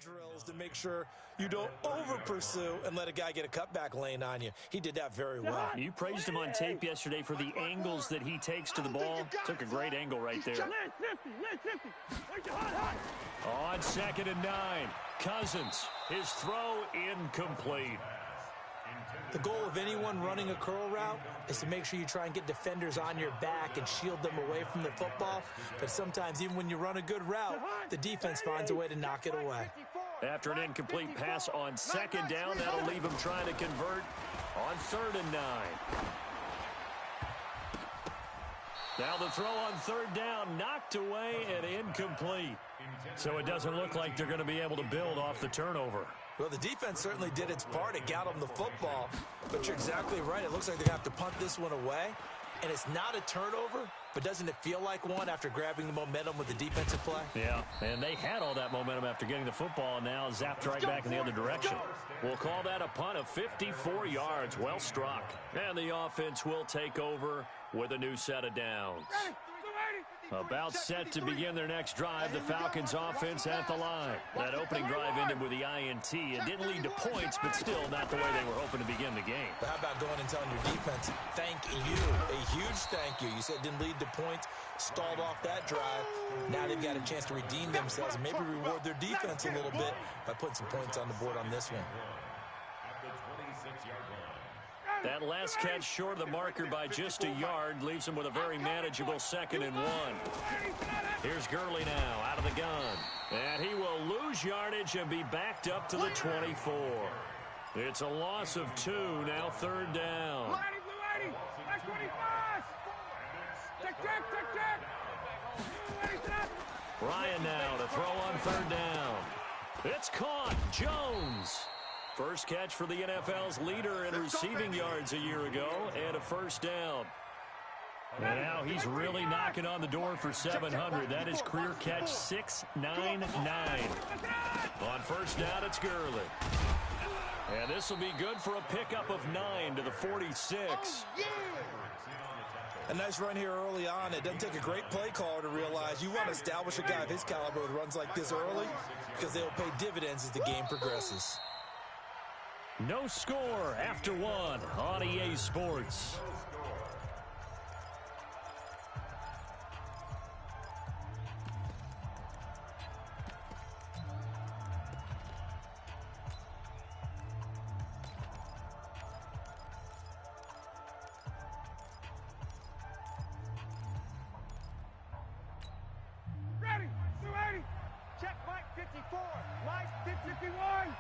drills to make sure you don't over-pursue and let a guy get a cutback lane on you. He did that very well. You praised him on tape yesterday for the angles that he takes to the ball. Took a great angle right there. On 2nd and 9, Cousins. His throw incomplete. The goal of anyone running a curl route is to make sure you try and get defenders on your back and shield them away from the football. But sometimes even when you run a good route, the defense finds a way to knock it away. After an incomplete pass on 2nd down, that'll leave him trying to convert on 3rd and 9. Now the throw on 3rd down, knocked away and incomplete. So it doesn't look like they're going to be able to build off the turnover. Well, the defense certainly did its part to got them the football. But you're exactly right. It looks like they're going to have to punt this one away. And it's not a turnover, but doesn't it feel like one after grabbing the momentum with the defensive play? Yeah, and they had all that momentum after getting the football, and now zapped right back in the other direction. We'll call that a punt of 54 yards. Well struck. And the offense will take over with a new set of downs. About set to begin their next drive, the Falcons offense at the line. That opening drive ended with the INT. It didn't lead to points, but still not the way they were hoping to begin the game. But how about going and telling your defense, thank you, a huge thank you. You said it didn't lead to points, stalled off that drive. Now they've got a chance to redeem themselves and maybe reward their defense a little bit by putting some points on the board on this one. That last catch short of the marker by just a yard leaves him with a very manageable 2nd and 1. Here's Gurley now out of the gun. And he will lose yardage and be backed up to the 24. It's a loss of 2, now 3rd down. Ryan now to throw on 3rd down. It's caught. Jones. First catch for the NFL's leader in receiving yards a year ago, and a 1st down. And now he's really knocking on the door for 700. That is career catch 699. On 1st down, it's Gurley. And this will be good for a pickup of 9 to the 46. A nice run here early on. It doesn't take a great play caller to realize you want to establish a guy of his caliber with runs like this early because they'll pay dividends as the game progresses. No score after 1 on EA Sports. Ready, 280. Check Mike 54, Mike 51.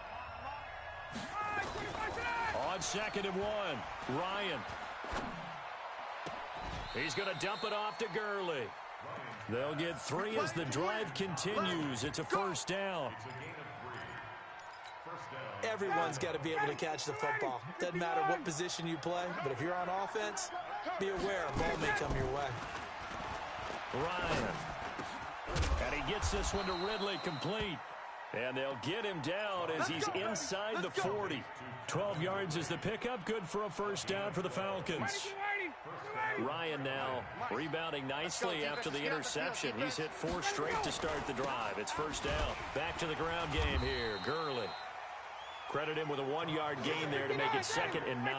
On 2nd and 1, Ryan. He's going to dump it off to Gurley. They'll get 3 as the drive continues. It's a 1st down. Everyone's got to be able to catch the football. Doesn't matter what position you play, but if you're on offense, be aware a ball may come your way. Ryan. And he gets this one to Ridley complete. And they'll get him down as he's inside the 40. 12 yards is the pickup. Good for a 1st down for the Falcons. Ryan now rebounding nicely after the interception. He's hit 4 straight to start the drive. It's 1st down. Back to the ground game here. Gurley. Credit him with a 1-yard gain there to make it 2nd and 9.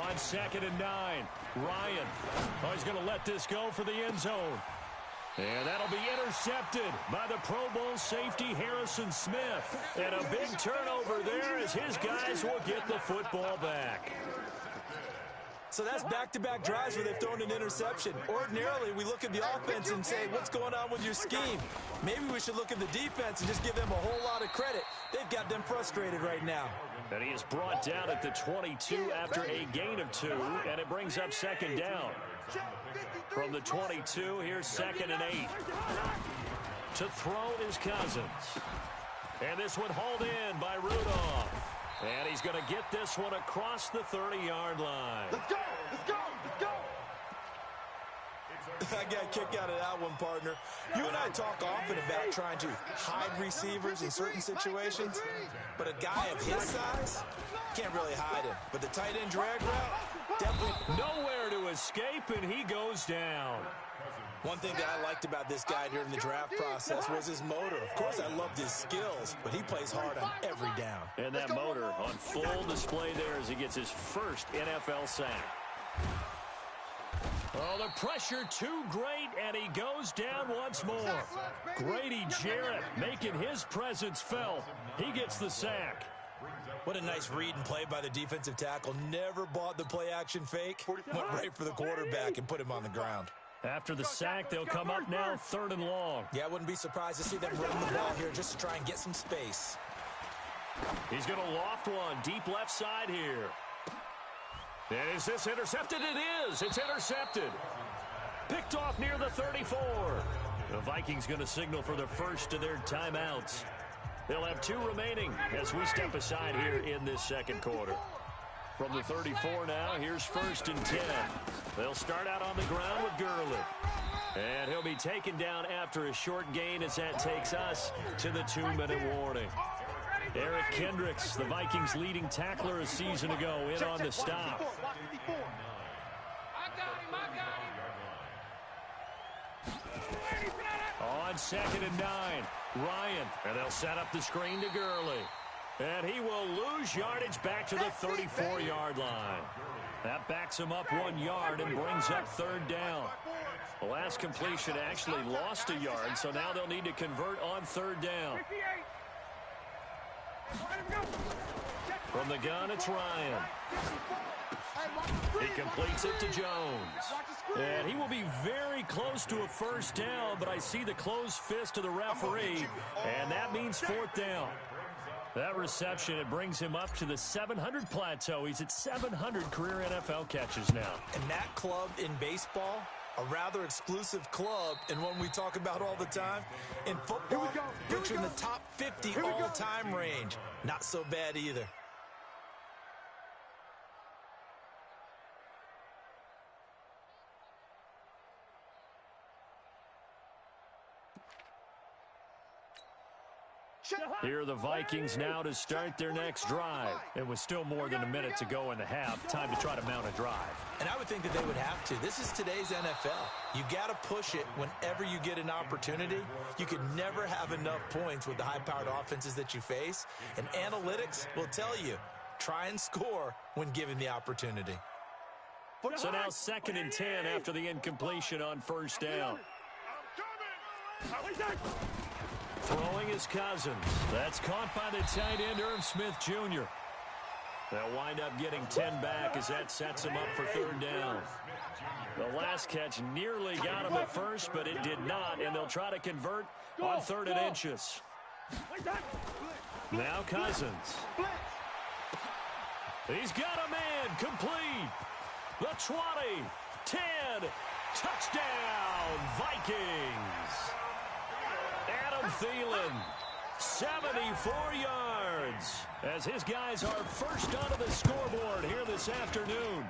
On 2nd and 9, Ryan. Oh, he's going to let this go for the end zone. And that'll be intercepted by the Pro Bowl safety Harrison Smith. And a big turnover there as his guys will get the football back. So that's back-to-back drives where they've thrown an interception. Ordinarily, we look at the offense and say, what's going on with your scheme? Maybe we should look at the defense and just give them a whole lot of credit. They've got them frustrated right now. And he is brought down at the 22 after a gain of 2, and it brings up 2nd down. From the 22, here's 2nd and 8. To throw is Cousins. And this one hauled in by Rudolph. And he's going to get this one across the 30-yard line. Let's go! Let's go! Let's go! I got a kick out of that one, partner. You and I talk often about trying to hide receivers in certain situations, but a guy of his size can't really hide him. But the tight end drag route, definitely nowhere to escape, and he goes down. One thing that I liked about this guy during the draft process was his motor. Of course, I loved his skills, but he plays hard on every down. And that motor on full display there as he gets his first NFL sack. Oh, the pressure too great, and he goes down once more. Grady Jarrett making his presence felt. He gets the sack. What a nice read and play by the defensive tackle. Never bought the play-action fake. Went right for the quarterback and put him on the ground. After the sack, they'll come up now 3rd and long. Yeah, I wouldn't be surprised to see them run the ball here just to try and get some space. He's going to loft one deep left side here. And is this intercepted? It is. It's intercepted. Picked off near the 34. The Vikings going to signal for the first of their timeouts. They'll have 2 remaining as we step aside here in this second quarter. From the 34 now, here's 1st and 10. They'll start out on the ground with Gurley. And he'll be taken down after a short gain as that takes us to the 2-minute warning. Eric Kendricks, the Vikings' leading tackler a season ago, in on the stop. On 2nd and 9, Ryan. And they'll set up the screen to Gurley. And he will lose yardage back to the 34-yard line. That backs him up 1 yard and brings up 3rd down. The last completion actually lost a yard, so now they'll need to convert on 3rd down. From the gun, it's Ryan. He completes it to Jones. And he will be very close to a 1st down, but I see the closed fist of the referee, and that means 4th down. That reception, it brings him up to the 700 plateau. He's at 700 career NFL catches now. And that club in baseball, a rather exclusive club, and one we talk about all the time. In football, it's in the top 50 all-time range. Not so bad either. Here are the Vikings now to start their next drive. It was still more than a minute to go in the half. Time to try to mount a drive. And I would think that they would have to. This is today's NFL. You got to push it whenever you get an opportunity. You can never have enough points with the high-powered offenses that you face. And analytics will tell you, try and score when given the opportunity. So now 2nd and 10 after the incompletion on 1st down. Throwing is Cousins. That's caught by the tight end, Irv Smith Jr. They'll wind up getting 10 back as that sets him up for 3rd down. The last catch nearly got him at first, but it did not, and they'll try to convert on 3rd and inches. Now Cousins. He's got a man complete. The 20, 10, touchdown, Vikings. Adam Thielen, 74 yards, as his guys are first onto the scoreboard here this afternoon.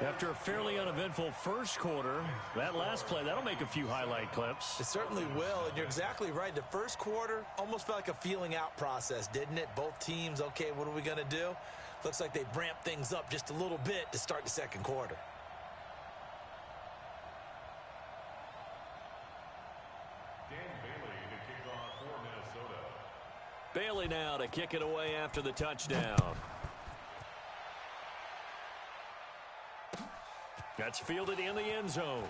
After a fairly uneventful first quarter, that last play, that'll make a few highlight clips. It certainly will, and you're exactly right. The first quarter almost felt like a feeling-out process, didn't it? Both teams, okay, what are we going to do? Looks like they ramped things up just a little bit to start the second quarter. Bailey now to kick it away after the touchdown. That's fielded in the end zone.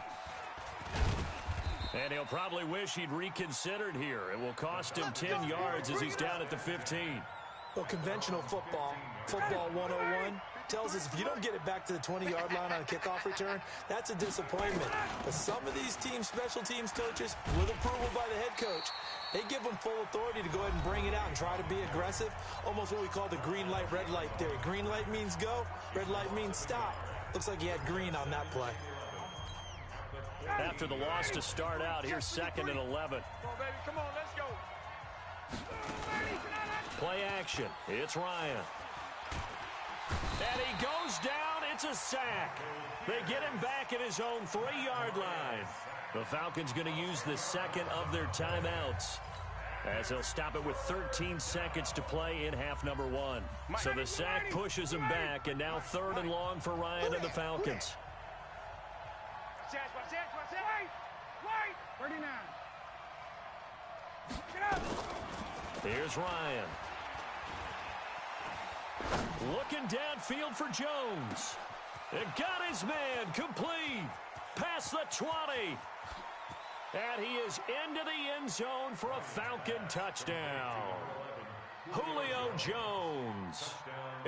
And he'll probably wish he'd reconsidered here. It will cost him 10 yards as he's down at the 15. Well, conventional football 101, tells us if you don't get it back to the 20-yard line on a kickoff return, that's a disappointment. But some of these teams, special teams coaches, with approval by the head coach, they give them full authority to go ahead and bring it out and try to be aggressive. Almost what we call the green light, red light theory. Green light means go, red light means stop. Looks like he had green on that play. After the loss to start out, here's 2nd and 11. Come on, baby. Come on, let's go. Play action. It's Ryan. And he goes down It's a sack. They get him back at his own 3-yard line. The Falcons going to use the second of their timeouts, as they'll stop it with 13 seconds to play in half number 1. So the sack pushes them back, and now 3rd and long for Ryan and the Falcons. 39. Here's Ryan. Looking downfield for Jones. It got his man complete. Past the 20. And he is into the end zone for a Falcon touchdown. Julio Jones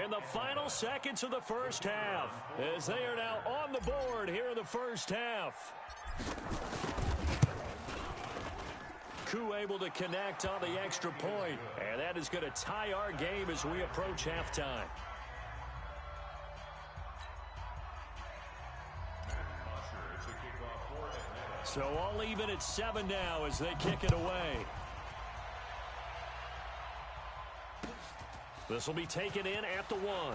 in the final seconds of the first half, as they are now on the board here in the first half. Koo able to connect on the extra point, and that is going to tie our game as we approach halftime. So all even at 7 now as they kick it away. This will be taken in at the 1.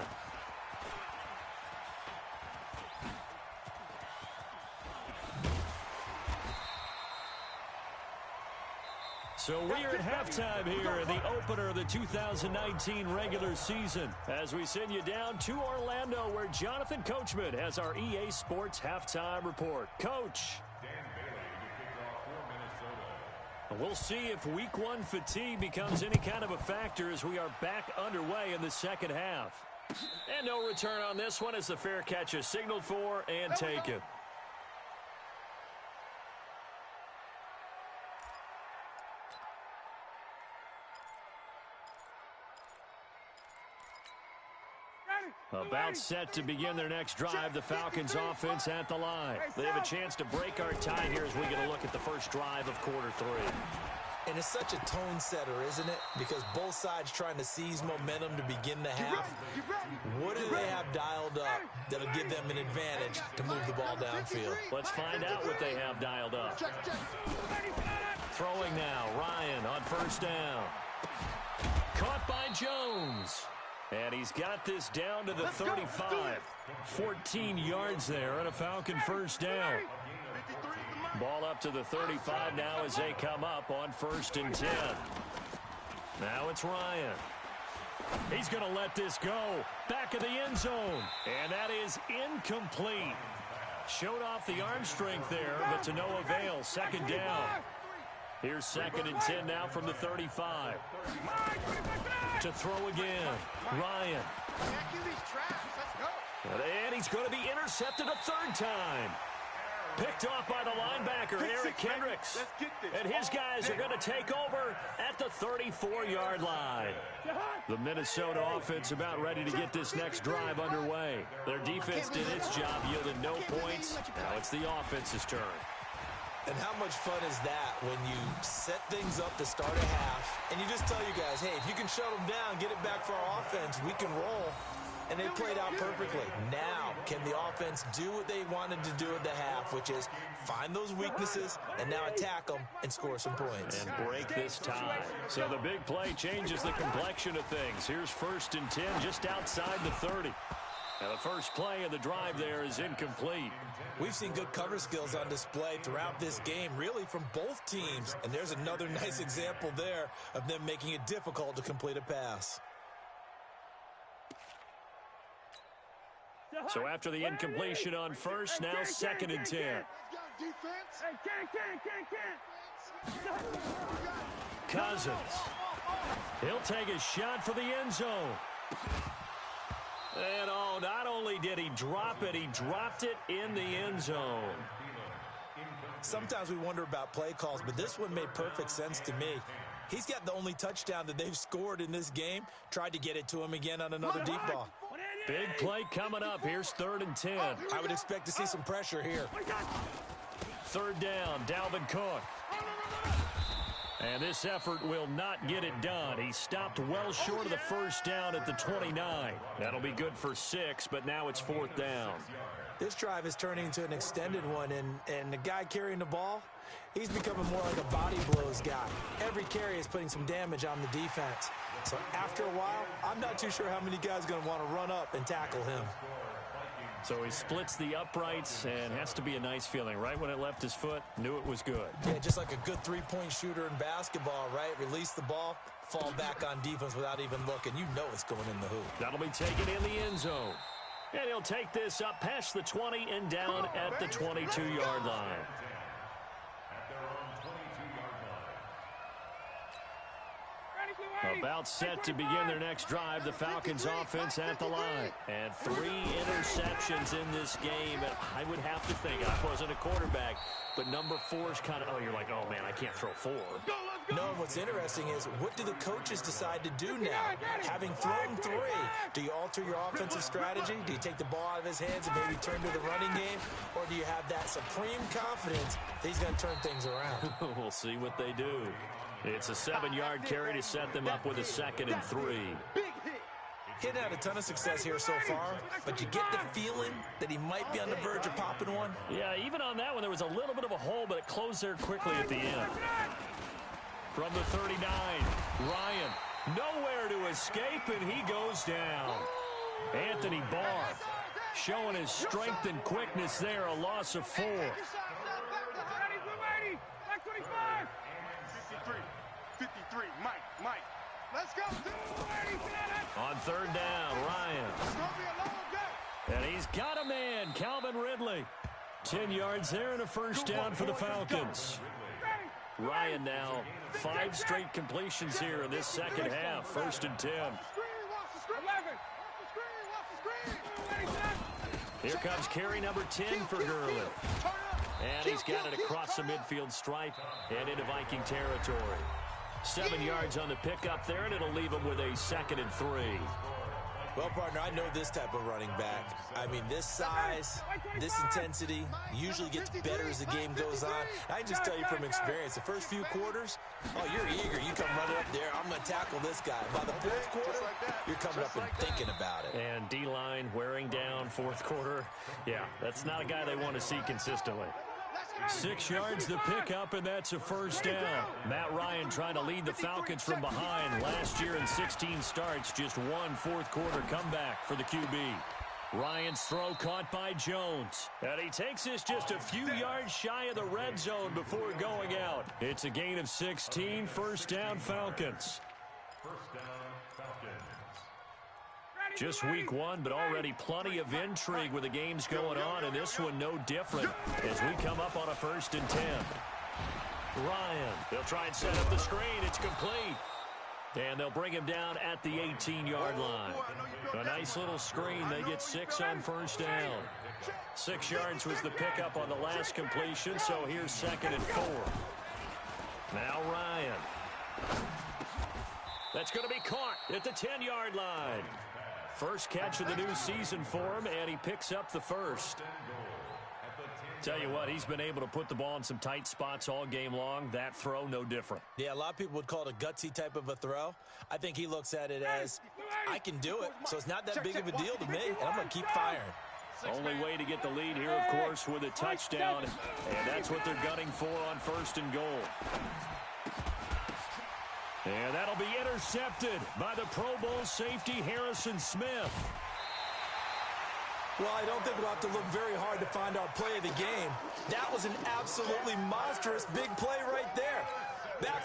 So we are at halftime here in the opener of the 2019 regular season, as we send you down to Orlando, where Jonathan Coachman has our EA Sports halftime report. Coach. We'll see if week 1 fatigue becomes any kind of a factor as we are back underway in the second half. And no return on this one as the fair catch is signaled for and taken. About set to begin their next drive, the Falcons offense at the line. They have a chance to break our tie here as we get a look at the first drive of quarter 3. And it's such a tone setter, isn't it? Because both sides trying to seize momentum to begin the half. What do they have dialed up that'll give them an advantage to move the ball downfield? Let's find out what they have dialed up. Throwing now, Ryan on first down. Caught by Jones. And he's got this down to the 35. 14 yards there and a Falcon first down. Ball up to the 35 now as they come up on 1st and 10. Now it's Ryan. He's going to let this go. Back of the end zone. And that is incomplete. Showed off the arm strength there, but to no avail. 2nd down. Here's 2nd and 10 now from the 35. To throw again. Ryan. And he's going to be intercepted a 3rd time. Picked off by the linebacker, Eric Kendricks. And his guys are going to take over at the 34-yard line. The Minnesota offense about ready to get this next drive underway. Their defense did its job, yielded no points. Now it's the offense's turn. And how much fun is that when you set things up to start a half, and you just tell you guys, hey, if you can shut them down, get it back for our offense, we can roll. And they played out perfectly. Now, can the offense do what they wanted to do at the half, which is find those weaknesses and now attack them and score some points. And break this tie. So the big play changes the complexion of things. Here's 1st and 10 just outside the 30. Now the first play of the drive there is incomplete. We've seen good cover skills on display throughout this game, really from both teams. And there's another nice example there of them making it difficult to complete a pass. So after the incompletion on 1st, now 2nd and 10. Cousins. He'll take a shot for the end zone. And oh, not only did he drop it, he dropped it in the end zone. Sometimes we wonder about play calls, but this one made perfect sense to me. He's got the only touchdown that they've scored in this game. Tried to get it to him again on another deep ball. Big play coming up. Here's 3rd and 10. I would expect to see some pressure here. 3rd down, Dalvin Cook. And this effort will not get it done. He stopped well short of the 1st down at the 29. That'll be good for 6, but now it's 4th down. This drive is turning into an extended one, and the guy carrying the ball, he's becoming more like a body blows guy. Every carry is putting some damage on the defense. So after a while, I'm not too sure how many guys are going to want to run up and tackle him. So he splits the uprights and has to be a nice feeling. Right when it left his foot, knew it was good. Yeah, just like a good three-point shooter in basketball, right? Release the ball, fall back on defense without even looking. You know it's going in the hoop. That'll be taken in the end zone. And he'll take this up past the 20 and down at the 22-yard line. About set to begin their next drive. The Falcons offense at the line. And 3 interceptions in this game. And I would have to think, I wasn't a quarterback, but number 4 is kind of, oh, you're like, oh, man, I can't throw 4. No, and what's interesting is, what do the coaches decide to do now? Having thrown 3, do you alter your offensive strategy? Do you take the ball out of his hands and maybe turn to the running game? Or do you have that supreme confidence that he's going to turn things around? We'll see what they do. It's a 7-yard carry to set them up with a 2nd and 3. He hadn't had a ton of success here so far, but you get the feeling that he might be on the verge of popping one. Yeah, even on that one, there was a little bit of a hole, but it closed there quickly at the end. From the 39, Ryan, nowhere to escape, and he goes down. Anthony Barr showing his strength and quickness there, a loss of 4. 53, Mike. Let's go. On 3rd down, Ryan. And he's got a man, Calvin Ridley. 10 yards there and a first down for the Falcons. Ryan now 5 straight completions here in this second half. 1st and 10. Here comes carry number 10 for Gurley. And he's got it across the midfield stripe and into Viking territory. 7 yards on the pickup there, and it'll leave him with a 2nd and 3. Well, partner, I know this type of running back. I mean, this size, this intensity usually gets better as the game goes on. I can just tell you from experience, the first few quarters, oh, you're eager. You come running up there, I'm going to tackle this guy. By the 4th quarter, you're coming up and thinking about it. And D-line wearing down 4th quarter. Yeah, that's not a guy they want to see consistently. 6 yards the pickup, and that's a first down. Matt Ryan trying to lead the Falcons from behind. Last year in 16 starts, just 1 4th quarter comeback for the QB. Ryan's throw caught by Jones. And he takes this just a few yards shy of the red zone before going out. It's a gain of 16, first down Falcons. Just week 1, but already plenty of intrigue with the games going on, and this one no different as we come up on a 1st and 10. Ryan, they'll try and set up the screen. It's complete. And they'll bring him down at the 18-yard line. A nice little screen. They get 6 on first down. 6 yards was the pickup on the last completion, so here's 2nd and 4. Now Ryan. That's going to be caught at the 10-yard line. First catch of the new season for him, and he picks up the first. Tell you what, he's been able to put the ball in some tight spots all game long. That throw, no different. Yeah, a lot of people would call it a gutsy type of a throw. I think he looks at it as, I can do it, so it's not that big of a deal to me, and I'm going to keep firing. Only way to get the lead here, of course, with a touchdown, and that's what they're gunning for on 1st and goal. And that'll be intercepted by the Pro Bowl safety Harrison Smith. Well, I don't think we'll have to look very hard to find our play of the game. That was an absolutely monstrous big play right there. Back